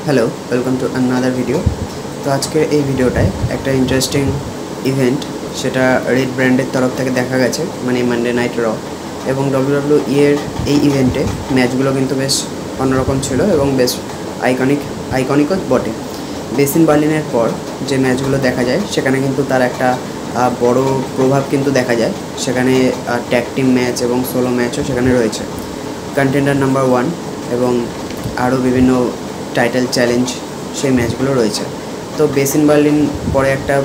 Hello, welcome to another video. তো আজকের এই ভিডিওটায় একটা ইন্টারেস্টিং ইভেন্ট, সেটা রেড ব্র্যান্ডের তরফ থেকে দেখা গেছে, মানে মানডে নাইট র। এবং WWE এর এই ইভেন্টে ম্যাচগুলো কিন্তু বেশ অন্যরকম ছিল এবং বেশ আইকনিকও বটে। বেস ইন বার্লিনের পর যে ম্যাচগুলো দেখা যায় সেখানে কিন্তু তার একটা বড় প্রভাব কিন্তু দেখা যায়। সেখানে ট্যাগ টিম ম্যাচ এবং সোলো ম্যাচও সেখানে রয়েছে। কন্টেন্ডার নাম্বার 1 এবং আরও বিভিন্ন টাইটেল চ্যালেঞ্জ সেই ম্যাচগুলো রয়েছে। তো বেস ইন বার্লিন পরে একটা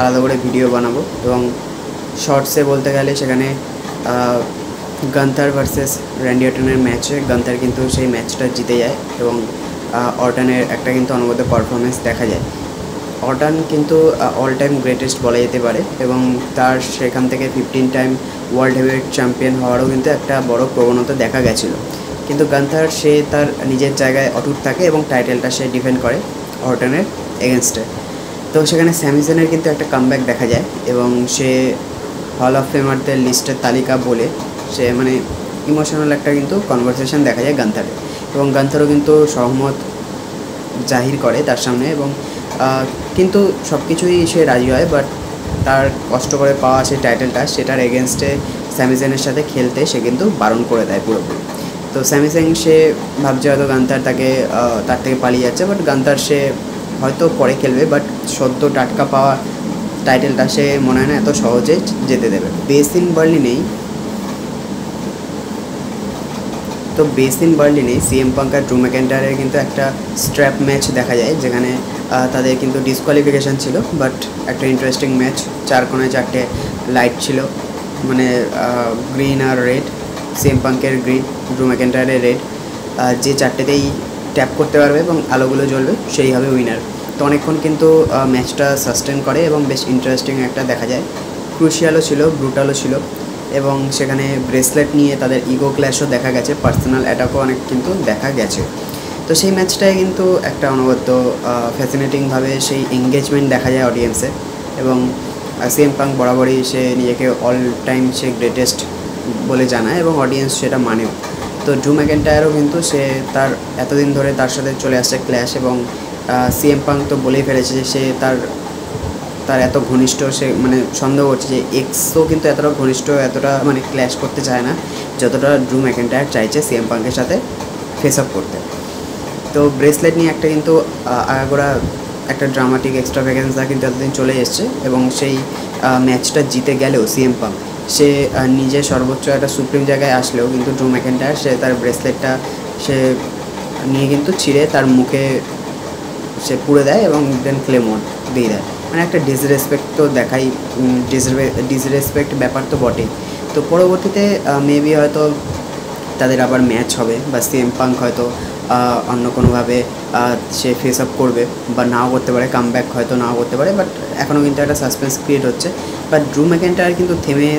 আলাদা করে ভিডিও বানাবো এবং শর্টসে বলতে গেলে সেখানে গান্থার ভার্সেস র্যান্ডি অর্টনের ম্যাচে গান্থার কিন্তু সেই ম্যাচটা জিতে যায় এবং অর্টনের একটা কিন্তু অনবদ্য পারফরমেন্স দেখা যায়। অর্টন কিন্তু অল টাইম গ্রেটেস্ট বলা যেতে পারে এবং তার সেখান থেকে 15 টাইম ওয়ার্ল্ড হেভিওয়েট চ্যাম্পিয়ন হওয়ারও কিন্তু একটা বড় প্রবণতা দেখা গেছিলো। কিন্তু গান্থার সে তার নিজের জায়গায় অটুট থাকে এবং টাইটেলটা সে ডিফেন্ড করে অর্টনের এগেনস্টে। তো সেখানে স্যামিসনের কিন্তু একটা কামব্যাক দেখা যায় এবং সে হল অফ ফেমারদের লিস্টের তালিকা বলে সে মানে ইমোশনাল একটা কিন্তু কনভারসেশন দেখা যায় গান্থারের, এবং গান্থারও কিন্তু সহমত জাহির করে তার সামনে এবং কিন্তু সব কিছুই সে রাজি হয়। বাট তার কষ্ট করে পাওয়া সেই টাইটেলটা সেটার এগেনস্টে স্যামিসনের সাথে খেলতে সে কিন্তু বারণ করে দেয় পুরোপুরি। তো স্যামিসেন সে ভাবছে হয়তো গান্থার তার থেকে পালিয়ে যাচ্ছে, বাট গান্থার সে হয়তো পরে খেলবে, বাট সদ্য টাটকা পাওয়া টাইটেলটা সে মনে হয় না এত সহজে যেতে দেবে। বেস ইন বার্লিনেই সিএম পাঙ্ক আর ড্রু ম্যাকইন্টায়ারের কিন্তু একটা স্ট্র্যাপ ম্যাচ দেখা যায়, যেখানে তাদের কিন্তু ডিসকোয়ালিফিকেশান ছিল, বাট একটা ইন্টারেস্টিং ম্যাচ। 4 কোণায় 4টে লাইট ছিল, মানে গ্রিন আর রেড। সিএম পাঙ্কের গ্রিন, ড্রু ম্যাকইন্টায়ারের রেড। যে 4টেতেই ট্যাপ করতে পারবে এবং আলোগুলো জ্বলবে সেই হবে উইনার। তো অনেকক্ষণ কিন্তু ম্যাচটা সাস্টেন করে এবং বেশ ইন্টারেস্টিং একটা দেখা যায়। ক্রুশিয়ালও ছিল, ব্রুটালও ছিল এবং সেখানে ব্রেসলেট নিয়ে তাদের ইগো ক্ল্যাশও দেখা গেছে, পার্সোনাল অ্যাটাকও অনেক কিন্তু দেখা গেছে। তো সেই ম্যাচটায় কিন্তু একটা অনবদ্য ফ্যাসিনেটিংভাবে সেই এঙ্গেজমেন্ট দেখা যায় অডিয়েন্সে এবং সিএম পাঙ্ক বরাবরই সে নিজেকে অল টাইম সে গ্রেটেস্ট বলে জানায় এবং অডিয়েন্স সেটা মানেও। তো ড্রু ম্যাকইন্টায়ারও কিন্তু সে তার এতদিন ধরে তার সাথে চলে আসছে ক্ল্যাশ এবং সিএম পাঙ্ক তো বলেই ফেলেছে যে সে তার এত ঘনিষ্ঠ, সে মানে সন্দেহ করছে যে এক্সও কিন্তু এতটা ঘনিষ্ঠ, এতটা মানে ক্ল্যাশ করতে চায় না যতটা ড্রু ম্যাকইন্টায়ার চাইছে সিএম পাঙ্কের সাথে ফেস আপ করতে। তো ব্রেসলেট নিয়ে একটা কিন্তু আগাগোড়া একটা ড্রামাটিক এক্সট্রাভ্যাগেন্সা কিন্তু এতদিন চলে এসছে এবং সেই ম্যাচটা জিতে গেলেও সিএম পাঙ্ক সে নিজে সর্বোচ্চ একটা সুপ্রিম জায়গায় আসলেও কিন্তু ড্রু ম্যাকইন্টায়ার সে তার ব্রেসলেটটা সে নিয়ে কিন্তু ছিঁড়ে তার মুখে সে পুড়ে দেয় এবং দেন ক্লেমর দিয়ে দেয়। মানে একটা ডিসরেসপেক্ট তো দেখাই, ডিসরেসপেক্ট ব্যাপার তো বটেই। তো পরবর্তীতে মেবি হয়তো তাদের আবার ম্যাচ হবে বা সিএম পাঙ্ক হয়তো অন্য কোনোভাবে সে ফেস আপ করবে বা নাও করতে পারে, কামব্যাক হয়তো নাও করতে পারে, বাট এখনও কিন্তু একটা সাসপেন্স ক্রিয়েট হচ্ছে। বাট ড্রু ম্যাকইন্টায়ার কিন্তু থেমে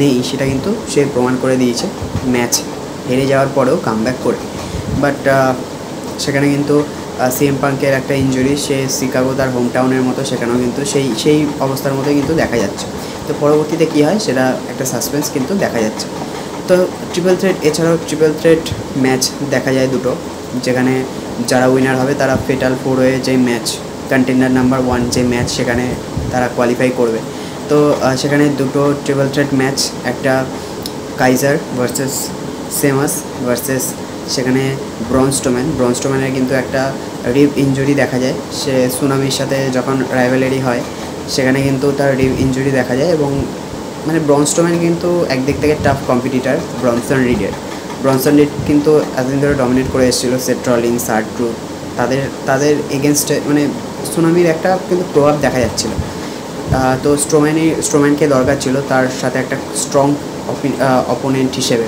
নেই, সেটা কিন্তু সে প্রমাণ করে দিয়েছে ম্যাচ হেরে যাওয়ার পরেও কামব্যাক করে। বাট সেখানে কিন্তু সিএম পাঙ্কের একটা ইনজুরি, সে শিকাগো তার হোম টাউনের মতো, সেখানেও কিন্তু সেই অবস্থার মতোই কিন্তু দেখা যাচ্ছে। তো পরবর্তীতে কী হয় সেটা একটা সাসপেন্স কিন্তু দেখা যাচ্ছে। তো ট্রিপল থ্রেট, এছাড়াও ট্রিপল থ্রেট ম্যাচ দেখা যায় দুটো, যেখানে যারা উইনার হবে তারা ফেটাল 4 হয়ে যে ম্যাচ, কন্টেন্ডার নাম্বার 1 যে ম্যাচ, সেখানে তারা কোয়ালিফাই করবে। তো সেখানে দুটো ট্রিপল থ্রেট ম্যাচ, একটা কাইজার ভার্সেস সেমাস ভার্সেস সেখানে ব্রন স্ট্রোম্যানের কিন্তু একটা রিব ইনজুরি দেখা যায়। সে সুনামির সাথে যখন রাইভালরি হয় সেখানে কিন্তু তার রিব ইনজুরি দেখা যায় এবং মানে ব্রন স্ট্রোম্যান কিন্তু একদিক থেকে টাফ কম্পিটিটার ব্রনসন রিড কিন্তু এতদিন ধরে ডমিনেট করে এসেছিলো সেথ রলিন্স, R-Truth, তাদের এগেনস্টে মানে সুনামির একটা কিন্তু প্রভাব দেখা যাচ্ছিলো। তো স্ট্রোম্যানকে দরকার ছিল তার সাথে একটা স্ট্রং অপোনেন্ট হিসেবে।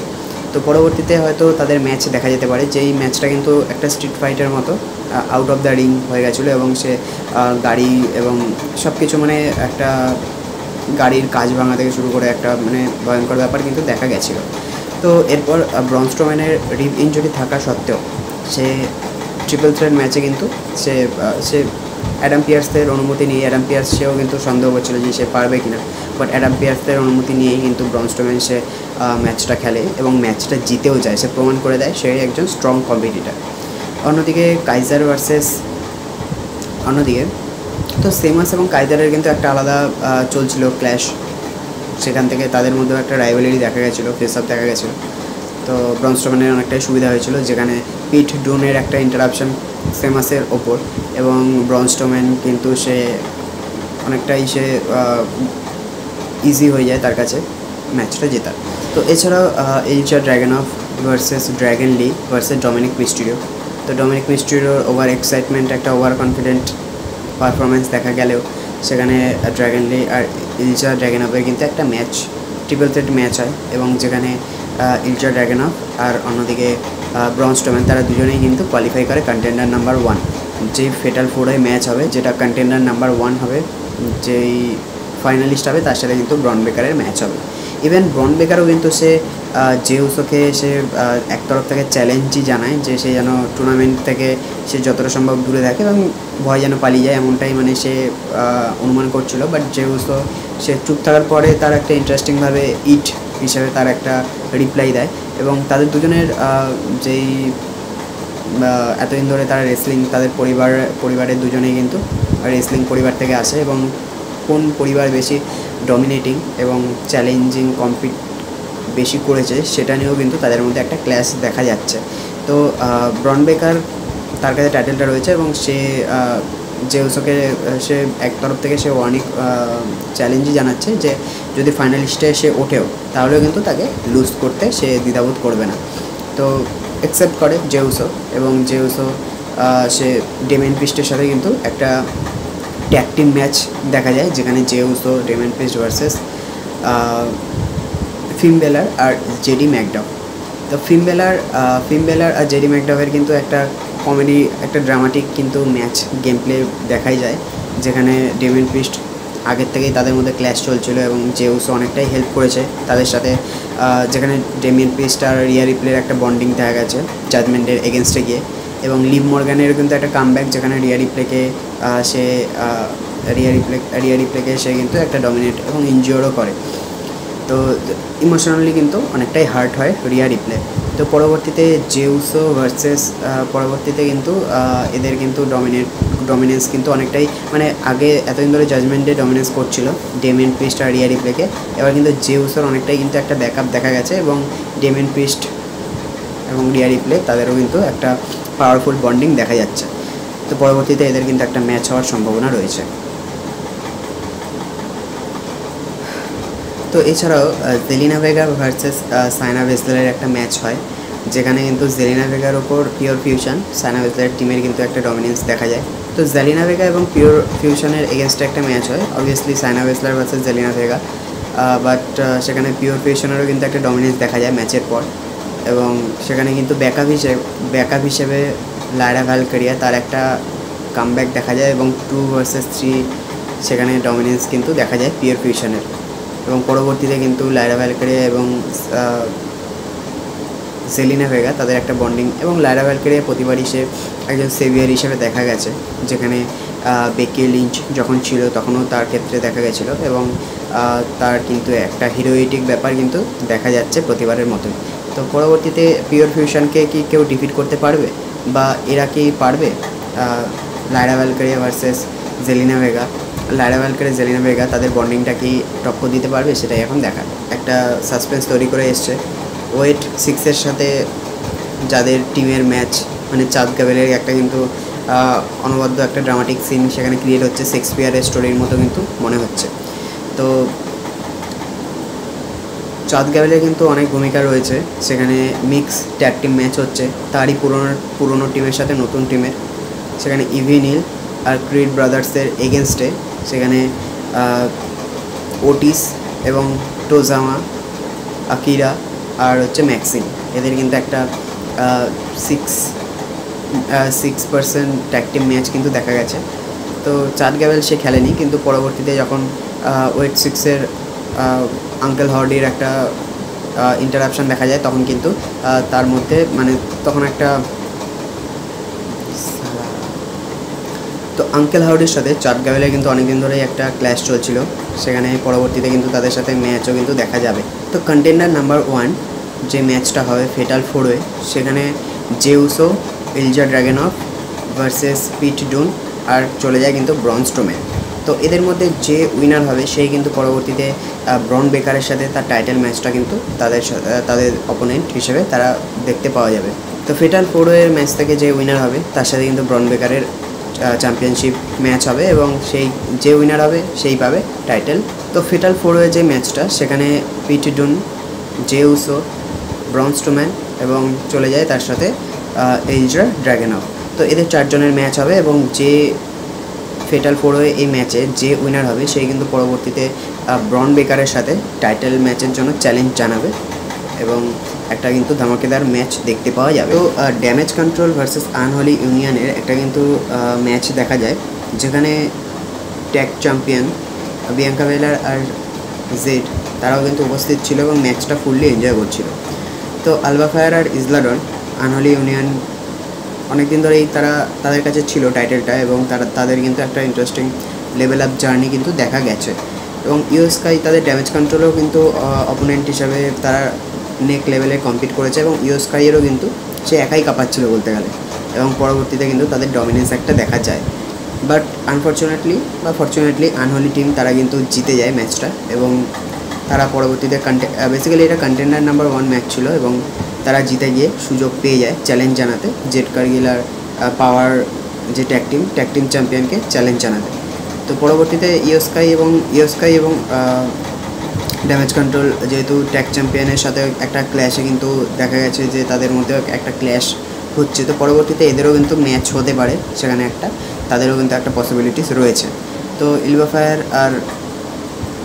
তো পরবর্তীতে হয়তো তাদের ম্যাচ দেখা যেতে পারে, যেই ম্যাচটা কিন্তু একটা স্ট্রিট ফাইটের মতো আউট অফ দ্য রিং হয়ে গেছিলো এবং সে গাড়ি এবং সব কিছু মানে একটা গাড়ির কাজ ভাঙা থেকে শুরু করে একটা মানে ভয়ঙ্কর ব্যাপার কিন্তু দেখা গেছিলো। তো এরপর ব্রন স্ট্রোম্যানের রিব ইনজুরি থাকা সত্ত্বেও সে ট্রিপল থ্রেট ম্যাচে কিন্তু সে অ্যাডাম পিয়ার্সের অনুমতি নিয়ে, অ্যাডাম পিয়ার্স সেও কিন্তু সন্দেহ করছিল যে সে পারবে কিনা, বাট অ্যাডাম পিয়ার্সের অনুমতি নিয়েই কিন্তু ব্রন স্ট্রোম্যান সে ম্যাচটা খেলে এবং ম্যাচটা জিতেও যায়, সে প্রমাণ করে দেয় সে একজন স্ট্রং কম্পিটিটার। অন্যদিকে কাইজার ভার্সেস অন্যদিকে তো সেমাস এবং কাইজারের কিন্তু একটা আলাদা চলছিল ক্ল্যাশ, সেখান থেকে তাদের মধ্যেও একটা রাইভালরি দেখা গেছিলো, ফেস আপ দেখা গেছিলো। তো ব্রন স্ট্রোম্যানের অনেকটাই সুবিধা হয়েছিল, যেখানে পিট ডুনের একটা ইন্টারাপশন সেমাসের ওপর, এবং ব্রন স্ট্রোম্যান কিন্তু সে অনেকটাই ইজি হয়ে যায় তার কাছে ম্যাচটা জেতার। তো এছাড়াও ইলচা ড্র্যাগনভ ভার্সেস ড্র্যাগন লি ভার্সেস ডমিনিক মিস্টেরিও। তো ডমিনিক মিস্টেরিওর ওভার এক্সাইটমেন্ট, একটা ওভার কনফিডেন্ট পারফরমেন্স দেখা গেলেও সেখানে ড্র্যাগন লি আর ইলচা ড্র্যাগনভের কিন্তু একটা ম্যাচ, ট্রিপল থ্রেট ম্যাচ হয়, এবং যেখানে ইলচা ড্র্যাগনভ আর অন্যদিকে ব্রন স্ট্রোম্যান তারা দুজনেই কিন্তু কোয়ালিফাই করে কন্টেন্ডার নাম্বার 1। যে ফেটাল 4 ম্যাচ হবে, যেটা কন্টেন্ডার নাম্বার 1 হবে, যেই ফাইনালিস্ট হবে তার সাথে কিন্তু ব্রন বেকারের ম্যাচ হবে। ইভেন ব্রন বেকারও কিন্তু সে জেউসোকে সে এক তরফ থেকে চ্যালেঞ্জই জানায় যে সে যেন টুর্নামেন্ট থেকে সে যতটা সম্ভব দূরে থাকে এবং ভয় যেন পালিয়ে যায়, এমনটাই মানে সে অনুমান করছিল। বাট জেউসো সে চুপ থাকার পরে তার একটা ইন্টারেস্টিংভাবে ইট হিসাবে তার একটা রিপ্লাই দেয়, এবং তাদের দুজনের যেই এতদিন ধরে তারা রেসলিং, তাদের পরিবারের দুজনেই কিন্তু রেসলিং পরিবার থেকে আসে, এবং কোন পরিবার বেশি ডমিনেটিং এবং চ্যালেঞ্জিং কম্পিট বেশি করেছে সেটা নিয়েও কিন্তু তাদের মধ্যে একটা ক্ল্যাশ দেখা যাচ্ছে। তো ব্রন বেকার তার কাছে টাইটেলটা রয়েছে, এবং সে জেউসোকে সে এক তরফ থেকে সে অনেক চ্যালেঞ্জই জানাচ্ছে যে যদি ফাইনালিস্টে সে ওঠেও তাহলেও কিন্তু তাকে লুজ করতে সে দ্বিধাবোধ করবে না। তো অ্যাকসেপ্ট করে জেউসো, এবং জেউসো সে ডেমিয়ান প্রিস্টের সাথে কিন্তু একটা ট্যাগ টিম ম্যাচ দেখা যায়, যেখানে জেউসো, ডেমিয়ান প্রিস্ট ভার্সেস ফিন বেলার আর জেডি ম্যাকডাফ। তো ফিন বেলার আর জেডি ম্যাকডাফের কিন্তু একটা কমেডি, একটা ড্রামাটিক কিন্তু ম্যাচ গেম প্লে দেখাই যায়, যেখানে ডেমিয়ান প্রিস্ট আগের থেকেই তাদের মধ্যে ক্ল্যাশ চলছিল, এবং জেউসো অনেকটাই হেল্প করেছে তাদের সাথে, যেখানে ডেমিয়ান প্রিস্ট আর রিয়া রিপ্লের একটা বন্ডিং দেখা গেছে জাজমেন্টের এগেনস্টে গিয়ে, এবং লিভ মর্গানের কিন্তু একটা কামব্যাক, যেখানে রিয়া রিপ্লেকে সে কিন্তু একটা ডমিনেট এবং ইনজিওরও করে। তো ইমোশনালি কিন্তু অনেকটাই হার্ট হয় রিয়া রিপ্লে। তো পরবর্তীতে জেউসো ভার্সেস পরবর্তীতে কিন্তু এদের কিন্তু ডমিনেন্স কিন্তু অনেকটাই, মানে আগে এতদিন ধরে জাজমেন্টে ডমিনেন্স করছিল ডেমিয়ান প্রিস্ট আর রিয়া রিপ্লেকে, এবার কিন্তু জেউসোর অনেকটাই কিন্তু একটা ব্যাকআপ দেখা গেছে, এবং ডেমিয়ান প্রিস্ট এবং রিয়া রিপ্লে তাদেরও কিন্তু একটা পাওয়ারফুল বন্ডিং দেখা যাচ্ছে। তো পরবর্তীতে এদের কিন্তু একটা ম্যাচ হওয়ার সম্ভাবনা রয়েছে। তো এছাড়াও জেলিনা ভেগা ভার্সেস সাইনা ভেসলের একটা ম্যাচ হয়, যেখানে কিন্তু জেলিনা ভেগার ওপর পিওর ফিউশন, সাইনা ভেসলের টিমের কিন্তু একটা ডমিনেন্স দেখা যায়। তো জেলিনা ভেগা এবং পিওর ফিউশনের এগেনস্টে একটা ম্যাচ হয়, obviously Shayna Baszler versus Zelina Vega, but সেখানে পিওর ফিউশনেরও কিন্তু একটা ডমিনেন্স দেখা যায় ম্যাচের পর, এবং সেখানে কিন্তু ব্যাকআপ হিসেবে লায়রা ভ্যালকেরিয়া তার একটা কামব্যাক দেখা যায়, এবং 2 ভার্সেস 3 সেখানে ডমিনেন্স কিন্তু দেখা যায় পিওর ফিউশনের। এবং পরবর্তীতে কিন্তু লায়রা ভ্যালকেরিয়া এবং জেলিনা ভেগা তাদের একটা বন্ডিং, এবং লায়রা ভ্যালকেরিয়া প্রতিবারই সে একজন সেভিয়ার হিসেবে দেখা গেছে, যেখানে বেকি লিঞ্চ যখন ছিল তখনও তার ক্ষেত্রে দেখা গেছিলো, এবং তার কিন্তু একটা হিরোইটিক ব্যাপার কিন্তু দেখা যাচ্ছে প্রতিবারের মতোই। তো পরবর্তীতে পিওর ফিউশনকে কি কেউ ডিফিট করতে পারবে, বা এরা কি পারবে Lyra Valkyria versus Zelina Vega, Lyra Valkyria Zelina Vega তাদের বন্ডিংটা কি টক্কর দিতে পারবে, সেটাই এখন দেখার একটা সাসপেন্স তৈরি করে এসছে। ওয়েট 6 সাথে যাদের টিমের ম্যাচ, মানে চাঁদ গাবেলের একটা কিন্তু অনবদ্য একটা ড্রামাটিক সিন সেখানে ক্রিয়েট হচ্ছে, শেক্সপিয়ারের স্টোরির মতো কিন্তু মনে হচ্ছে। তো চাঁদ গাবেলের কিন্তু অনেক ভূমিকা রয়েছে, সেখানে মিক্স ট্যাগ টিম ম্যাচ হচ্ছে তারই পুরনো টিমের সাথে নতুন টিমের, সেখানে ইভি নীল আর ক্রিড ব্রাদার্সের এগেনস্টে সেখানে ওটিস এবং টোজামা, আকিরা আর হচ্ছে ম্যাক্সিম, এদের কিন্তু একটা 6% ট্যাগ টিম ম্যাচ কিন্তু দেখা গেছে। তো চাঁদ গাবেল সে খেলেনি, কিন্তু পরবর্তীতে যখন ওয়েট 6-এর আঙ্কেল হার্ডির একটা ইন্টারাপশান দেখা যায়, তখন কিন্তু তার মধ্যে মানে তখন একটা তো আঙ্কেল হার্ডির সাথে চাঁদ গাবেলের কিন্তু অনেকদিন ধরেই একটা ক্ল্যাশ চলছিল, সেখানে পরবর্তীতে কিন্তু তাদের সাথে ম্যাচও কিন্তু দেখা যাবে। তো কন্টেন্ডার নাম্বার 1 যে ম্যাচটা হবে ফেটাল 4-ওয়ে, সেখানে জেউসো ইলজা ড্রাগনভ ভার্সেস পিট ডুন আর চলে যায় কিন্তু ব্রন স্ট্রোম্যান। তো এদের মধ্যে যে উইনার হবে সেই কিন্তু পরবর্তীতে ব্রন বেকারের সাথে তার টাইটেল ম্যাচটা কিন্তু তাদের অপোনেন্ট হিসেবে তারা দেখতে পাওয়া যাবে। তো ফেটাল 4-ওয়ের ম্যাচ থেকে যে উইনার হবে তার সাথে কিন্তু ব্রন বেকারের চ্যাম্পিয়নশিপ ম্যাচ হবে এবং সেই যে উইনার হবে সেই পাবে টাইটেল। তো ফেটাল 4-ওয়ের যে ম্যাচটা সেখানে পিট ডুন, জে উসো, ব্রন স্ট্রোম্যান এবং চলে যায় তার সাথে ইলজা ড্রাগনভ। তো এদের 4 জনের ম্যাচ হবে এবং যে ফেটাল 4-ওয়ে এই ম্যাচে যে উইনার হবে সেই কিন্তু পরবর্তীতে ব্রন বেকারের সাথে টাইটেল ম্যাচের জন্য চ্যালেঞ্জ জানাবে এবং একটা কিন্তু ধামাকেদার ম্যাচ দেখতে পাওয়া যাবে। তো ড্যামেজ কন্ট্রোল ভার্সেস আনহলি ইউনিয়নের একটা কিন্তু ম্যাচ দেখা যায় যেখানে ট্যাগ চ্যাম্পিয়ন বিয়াঙ্কা বেলার আর জেড তারাও কিন্তু উপস্থিত ছিল এবং ম্যাচটা ফুললি এনজয় করছিল। তো আলবা ফায়ার আর ইজলাডন, আনহলি ইউনিয়ন অনেকদিন ধরেই তাদের কাছে ছিল টাইটেলটা এবং তাদের কিন্তু একটা ইন্টারেস্টিং লেভেল আপ জার্নি কিন্তু দেখা গেছে এবং ইউএসকাই তাদের ড্যামেজ কন্ট্রোলেও কিন্তু অপোনেন্ট হিসাবে তারা নেক লেভেলে কম্পিট করেছে এবং ইউএসকাইয়েরও কিন্তু সে একাই কাঁপাচ্ছিল বলতে গেলে এবং পরবর্তীতে কিন্তু তাদের ডমিনেন্স একটা দেখা যায়। বাট আনফর্চুনেটলি বা ফর্চুনেটলি আনহলি টিম তারা কিন্তু জিতে যায় ম্যাচটা এবং তারা পরবর্তীতে বেসিক্যালি এটা কন্টেন্ডার নাম্বার 1 ম্যাচ ছিল এবং তারা জিতে গিয়ে সুযোগ পেয়ে যায় চ্যালেঞ্জ জানাতে জেড কারগিল আর পাওয়ার যে ট্যাগ টিম চ্যাম্পিয়নকে চ্যালেঞ্জ জানাতে। তো পরবর্তীতে ইউএসকাই এবং ড্যামেজ কন্ট্রোল যেহেতু ট্যাগ চ্যাম্পিয়নের সাথে একটা ক্ল্যাশে কিন্তু দেখা গেছে যে তাদের মধ্যে একটা ক্ল্যাশ হচ্ছে। তো পরবর্তীতে এদেরও কিন্তু ম্যাচ হতে পারে, সেখানে তাদেরও কিন্তু একটা পসিবিলিটিস রয়েছে। তো আলবা ফায়ার আর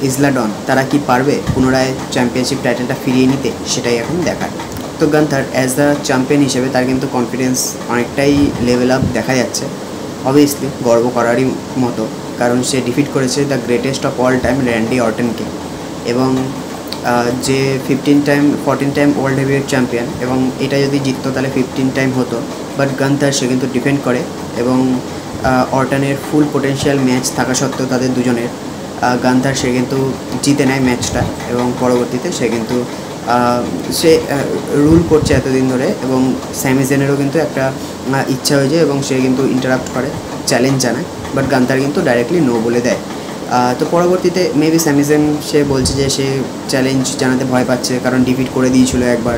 ইজলাডন তারা কি পারবে পুনরায় চ্যাম্পিয়নশিপ টাইটেলটা ফিরিয়ে নিতে, সেটাই এখন দেখার। তো গান্থার অ্যাজ দ্য চ্যাম্পিয়ন হিসেবে তার কিন্তু কনফিডেন্স অনেকটাই লেভেল আপ দেখা যাচ্ছে। অবভিয়াসলি গর্ব করারই মতো, কারণ সে ডিফিট করেছে the greatest of all time Randy অর্টনকে এবং যে 14 টাইম ওয়ার্ল্ড হেভিওয়েট চ্যাম্পিয়ন এবং এটা যদি জিততো তাহলে 15 টাইম হতো। বাট গান্থার সে কিন্তু ডিফেন্ড করে এবং অর্টনের ফুল পোটেনশিয়াল ম্যাচ থাকা সত্ত্বেও তাদের দুজনের গান্থার সে কিন্তু জিতে নেয় ম্যাচটা এবং পরবর্তীতে সে কিন্তু সে রুল করছে এতদিন ধরে এবং স্যামি জেনেরও কিন্তু একটা ইচ্ছা হয়েছে এবং সে কিন্তু ইন্টারাপ্ট করে, চ্যালেঞ্জ জানায়, বাট গান্থার কিন্তু ডাইরেক্টলি নো বলে দেয়। তো পরবর্তীতে মেবি স্যামি জেন সে বলছে যে সে চ্যালেঞ্জ জানাতে ভয় পাচ্ছে কারণ ডিফিট করে দিয়েছিল একবার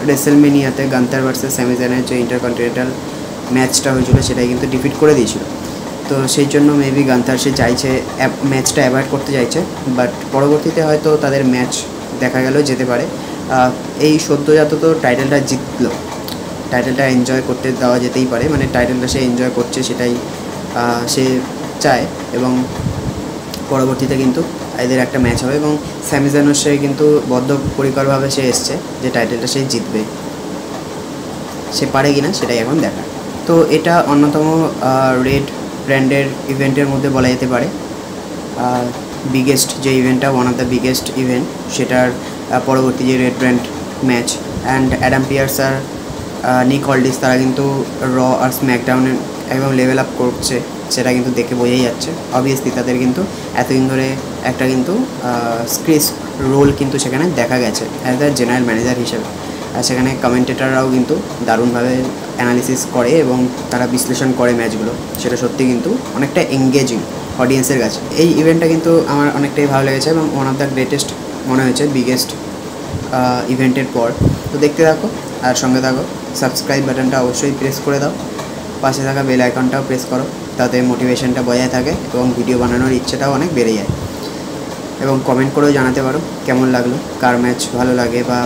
রেসেলমেনিয়াতে গান্থার ভার্সেস স্যামি জেনের যে ইন্টারকন্টিনেন্টাল ম্যাচটা হয়েছিল সেটাই কিন্তু ডিফিট করে দিয়েছিল। তো সেই জন্য মেবি গান্থার সে চাইছে ম্যাচটা অ্যাভয়েড করতে চাইছে, বাট পরবর্তীতে হয়তো তাদের ম্যাচ দেখা গেল যেতে পারে। এই সদ্যজাত তো টাইটেলটা জিতলো, টাইটেলটা এনজয় করতে দেওয়া যেতেই পারে, মানে টাইটেলটা সে এনজয় করছে সেটাই সে চায় এবং পরবর্তীতে কিন্তু এদের একটা ম্যাচ হবে এবং স্যামি জেনও সে কিন্তু বদ্ধপরিকরভাবে সে এসছে যে টাইটেলটা সে জিতবে, সে পারে কি না সেটাই এখন দেখা। তো এটা অন্যতম রেড ব্র্যান্ডের ইভেন্টের মধ্যে বলা যেতে পারে বিগেস্ট যে ইভেন্টটা, one of the biggest event, সেটার পরবর্তী যে red brand match. And Adam Pearce আর নিক অল্ডিস তারা কিন্তু র আর স্ম্যাকডাউনে একদম লেভেল আপ করছে, সেটা কিন্তু দেখে বোঝাই যাচ্ছে। অবভিয়াসলি তাদের কিন্তু এতদিন ধরে একটা কিন্তু স্ক্রিপ্ট রোল কিন্তু সেখানে দেখা গেছে অ্যাজ দ্য জেনারেল ম্যানেজার হিসেবে। আর সেখানে কমেন্টেটাররাও কিন্তু দারুণভাবে অ্যানালিসিস করে এবং তারা বিশ্লেষণ করে ম্যাচগুলো, সেটা সত্যি কিন্তু অনেকটা এঙ্গেজিং অডিয়েন্সের কাছে। এই ইভেন্টটা কিন্তু আমার অনেকটাই ভালো লেগেছে এবং ওয়ান অফ দ্য গ্রেটেস্ট মনে হয়েছে বিগেস্ট ইভেন্টের পর। তো দেখতে থাকো আর সঙ্গে থাকো, সাবস্ক্রাইব বাটনটা অবশ্যই প্রেস করে দাও, পাশে থাকা বেল আইকনটাও প্রেস করো, তাতে মোটিভেশনটা বজায় থাকে এবং ভিডিও বানানোর ইচ্ছেটাও অনেক বেড়ে যায়। এবং কমেন্ট করেও জানাতে পারো কেমন লাগলো, কার ম্যাচ ভালো লাগে বা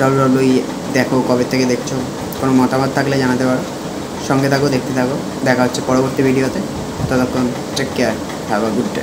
WWE দেখো কবে থেকে দেখছো, কোনো মতামত থাকলে জানাতে পারো। সঙ্গে থাকো, দেখতে থাকো, দেখা হচ্ছে পরবর্তী ভিডিওতে। ততক্ষণ take care, have a good day.